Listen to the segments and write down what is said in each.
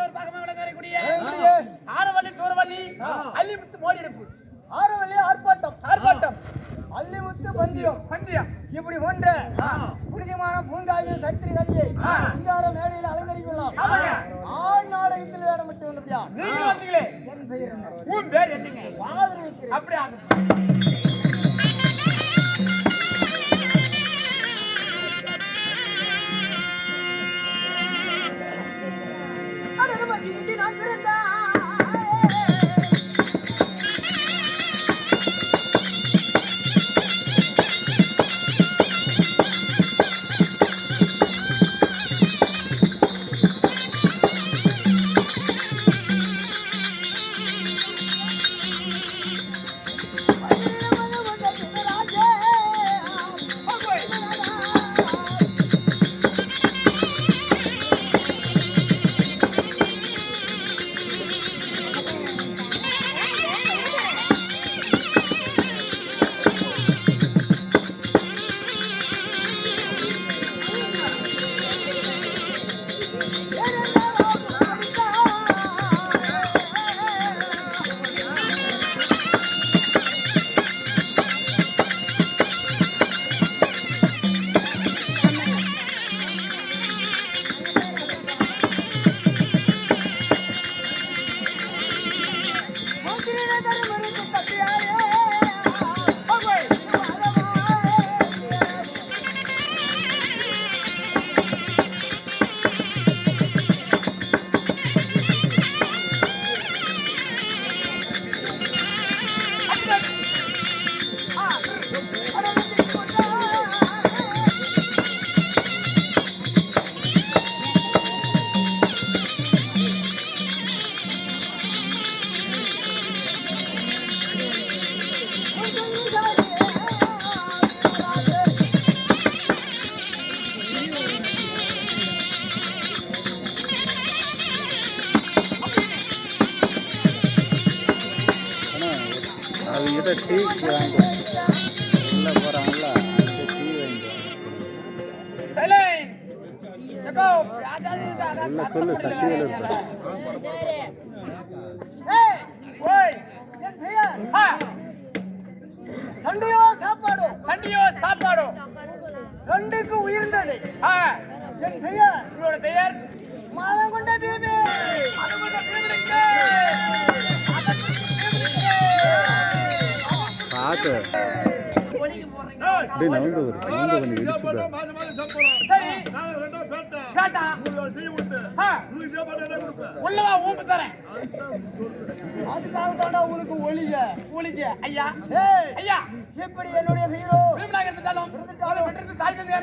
ஒரு பாகமாக விளங்கக்கூடிய ஆரவள்ளி சூரவள்ளி அள்ளிமுத்து மோடி எடுப்பு ஆரவள்ளி ஆர்ப்பாட்டம் ஆர்ப்பாட்டம் அள்ளிமுத்து பந்தியம் பந்தியம் இப்படி போன்ற புனிதமான பூங்காவின் சத்திரி கதையை சிங்கார மேடையில் அலங்கரிக்கலாம். ஆண் நாடகத்தில் வேடமிட்டு வந்தது யார்? நீங்க வந்தீங்களே. என் பெயர் என்ன? உன் பேர் என்னங்க? ஆதரவிக்கிறேன். அப்படி ஆகும். சண்டையோ சாப்பாடோ? சண்டையோ சாப்பாடோ ரெண்டுக்கு உயர்ந்தது என் பெயர். உங்களோட பெயர்? மாதம் கொண்ட பீமே. உள்ளவா ஊம்பு தரேன். அதுக்காக தாண்டா உனக்கு ஒளிக ஒளிக. ஐயா ஐயா, எப்படி என்னுடைய ஹீரோ இருந்தாலும் தாய் தந்தை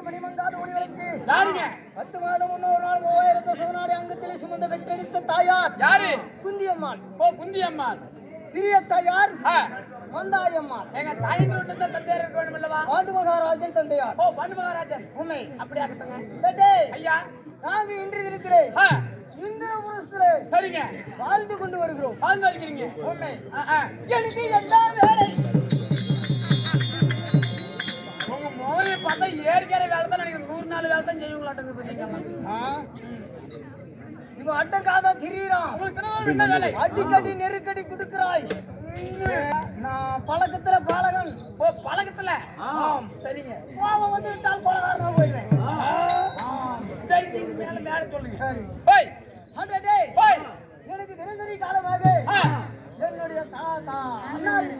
மணிமங்காத ஒளிவிளக்கு யாருங்க 10 மாதம் முன்னொரு நாள் 3000 சுவனாடி அங்கத்திலே சுமந்த வெற்றெடுத்த தாயார் யாரு? குந்தியம்மாள். ஓ குந்தியம்மாள். சிறிய தாயார் ஆ, மந்தாயம்மாள். எங்க தாயின் வீட்டுல தான் தந்தையார் இருக்க வேண்டும் அல்லவா? பாண்டு மகாராஜன் தந்தையார். ஓ பாண்டு மகாராஜன். உண்மை. அப்படி ஆகட்டுங்க. தந்தை, ஐயா. நாங்க இன்று தினத்திலே ஆ, இந்திரபுரத்திலே சரிங்க. வாழ்ந்து கொண்டு வருகிறோம். வாழ்ந்து இருக்கிறீங்க. உண்மை. எனக்கு என்ன வேலை? உங்க மோரையை பார்த்தா ஏற்கனவே வேலை தான் நினைக்கிறேன். 100 நாள் வேலை தான் செய்வங்களாட்டுங்க நீங்க. இவங்க அட்டங்காத திரியறான். உங்களுக்கு தினமும் என்ன வேலை? அடிக்கடி நெருக்கடி கொடுக்கிறாய். நான் பழக்கத்துல பாலகன். ஓ பழக்கத்துல. ஆம் சரிங்க. கோவம் வந்து விட்டால் கொலகாரனா போயிடுவேன். சரி நீங்க மேல மேல சொல்லுங்க. சரி. ஓய் அடடே, ஓய். எனக்கு தினசரி காலமாக என்னுடைய தாத்தா அண்ணாரி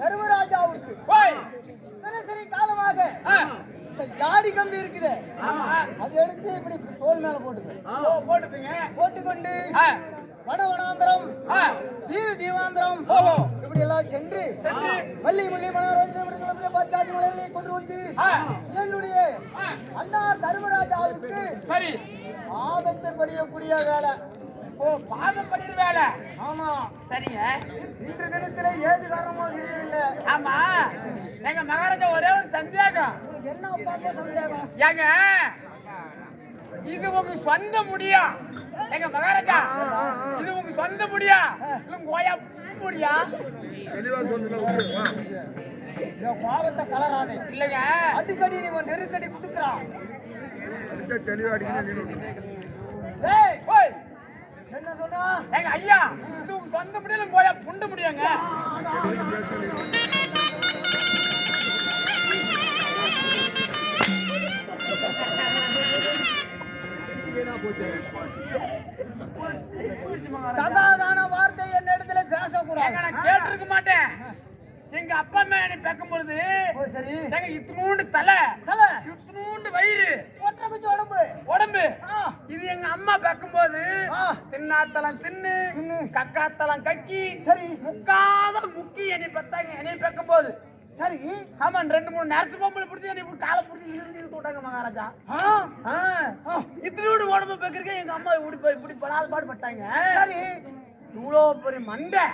தர்மராஜாவுக்கு ஓய் தினசரி காலமாக இந்த ஜாடி கம்பி இருக்குது. ஆமா. அதை எடுத்து இப்படி தோல் மேல போட்டுக்க. ஓ போட்டுங்க. போட்டுக்கொண்டு வனவனாந்திரம் தீவாந்திரம் ஓஹோ இப்படி எல்லாம் சென்று மல்லி முள்ளி மலர் பச்சாதி மலைகளை கொண்டு வந்து என்னுடைய அண்ணா தர்மராஜாவுக்கு சரி பாதத்தை படியக்கூடிய வேலை. ஓ பாதம் படிக்கிற வேலை. ஆமா சரிங்க. இன்று தினத்துல ஏது காரணமோ தெரியவில்லை. ஆமா எங்க மகாராஜா ஒரே ஒரு சந்தேகம். உங்களுக்கு என்ன பாப்பா சந்தேகம்? ஏங்க இது உங்க சொந்த முடியா? எங்க மகாராஜா இது உங்க சொந்த முடியா இல்ல கோயா முடியா? கோபத்தை கலராதே. இல்லங்க அடிக்கடி நீ நெருக்கடி குடுக்கிறான். ஏய் ஓய் என்ன சொன்னா? எங்க ஐயா இது உங்க சொந்த முடியல கோயா புண்டு முடியாங்க? தகாதான வார்த்தை என்ன இடத்துல பேசக்கூடாது. நான் கேட்டிருக்க மாட்டேன். எங்க அப்பா அம்மா என்னை பேக்கும் பொழுது சரி எங்க இத்தினூண்டு தலை இத்தினூண்டு வயிறு ஒற்றை குச்சி உடம்பு உடம்பு இது எங்க அம்மா பேக்கும் போது தின்னாத்தலம் தின்னு கக்காத்தலம் கக்கி சரி முக்காத முக்கி என்னை பெத்தாங்க. என்னை பேக்கும் போது சரி ஆமா 2-3 நர்ஸ் பொம்பளை பிடிச்சி என்னை காலை பிடிச்சி இழுத்து விட்டாங்க மகாராஜா. இத்தினூண்டு உடம்பு பேக்கிறதுக்கு எங்க அம்மா இப்படி படாத பாடுபட்டாங்க. சரி இவ்வளோ பெரிய மண்டை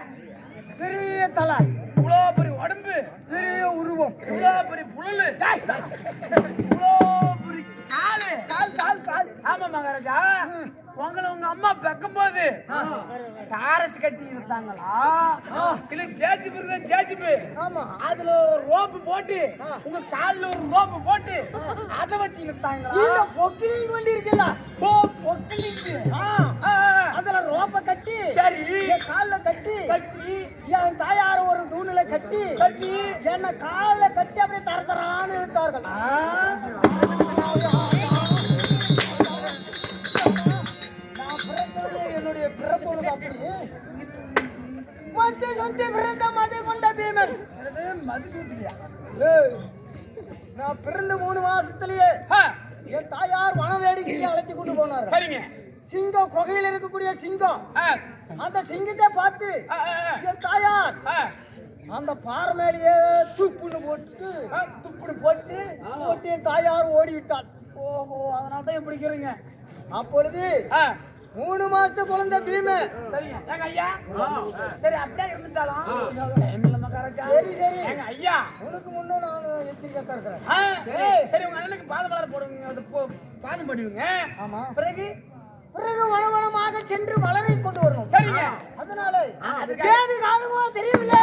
பெரிய தலை இவ்வளோ பெரிய உடம்பு பெரிய உருவம் இவ்வளோ பெரிய புழலு இவ்வளோ பெரிய காலு கால் கால் கால். ஆமா மகாராஜா உங்களை உங்க அம்மா பெக்கும் போது டாரஸ் கட்டி இருந்தாங்களா இல்ல ஜேஜிபு ஆமா அதுல ஒரு ரோப்பு போட்டு உங்க கால்ல ஒரு ரோப்பு போட்டு அதை வச்சு இழுத்தாங்களா? இல்ல பொக்கிலிங் வண்டி இருக்குல்ல. ஓ பொக்கிலிங்கு. அதுல ரோப்ப கட்டி சரி என் கால்ல கட்டி கட்டி என் தாயார ஒரு தூணில கட்டி கட்டி என்ன கால்ல கட்டி அப்படியே தரதரான்னு இழுத்தார்கள். நான் பிறந்தவனே என்னுடைய பிறப்பு அப்படி மத்தி சொந்தி பிறந்த மதி கொண்ட பீமன். நான் பிறந்த 3 மாசத்திலேயே என் தாயார் வன வேடிக்கையை அழைத்து கொண்டு போனார். சரிங்க. சிங்கம் குகையில் இருக்கக்கூடிய சிங்கம் அந்த சிங்கத்தை பார்த்து என் தாயார் அந்த பாறை மேலேயே துப்புன்னு போட்டு என் தாயார் ஓடிவிட்டாள். ஓஹோ அதனால தான் பிடிக்கிறீங்க. அப்பொழுது 3 மாசத்து குழந்தை பீம. சரிங்க எங்க ஐயா. சரி அப்படியே இருந்துட்டாலும் சரி சரி எங்க ஐயா உனக்கு முன்னும் நான் எச்சரிக்கையா இருக்கிறேன். சரி உங்க அண்ணனுக்கு பாதம் மலர் போடுவீங்க பாதம் பண்ணுவீங்க. ஆமா பிறகு வனவனமாக சென்று மலரை கொண்டு வரணும். சரிங்க. அதனால அதுக்கு ஏது காரணமோ தெரியவில்லை.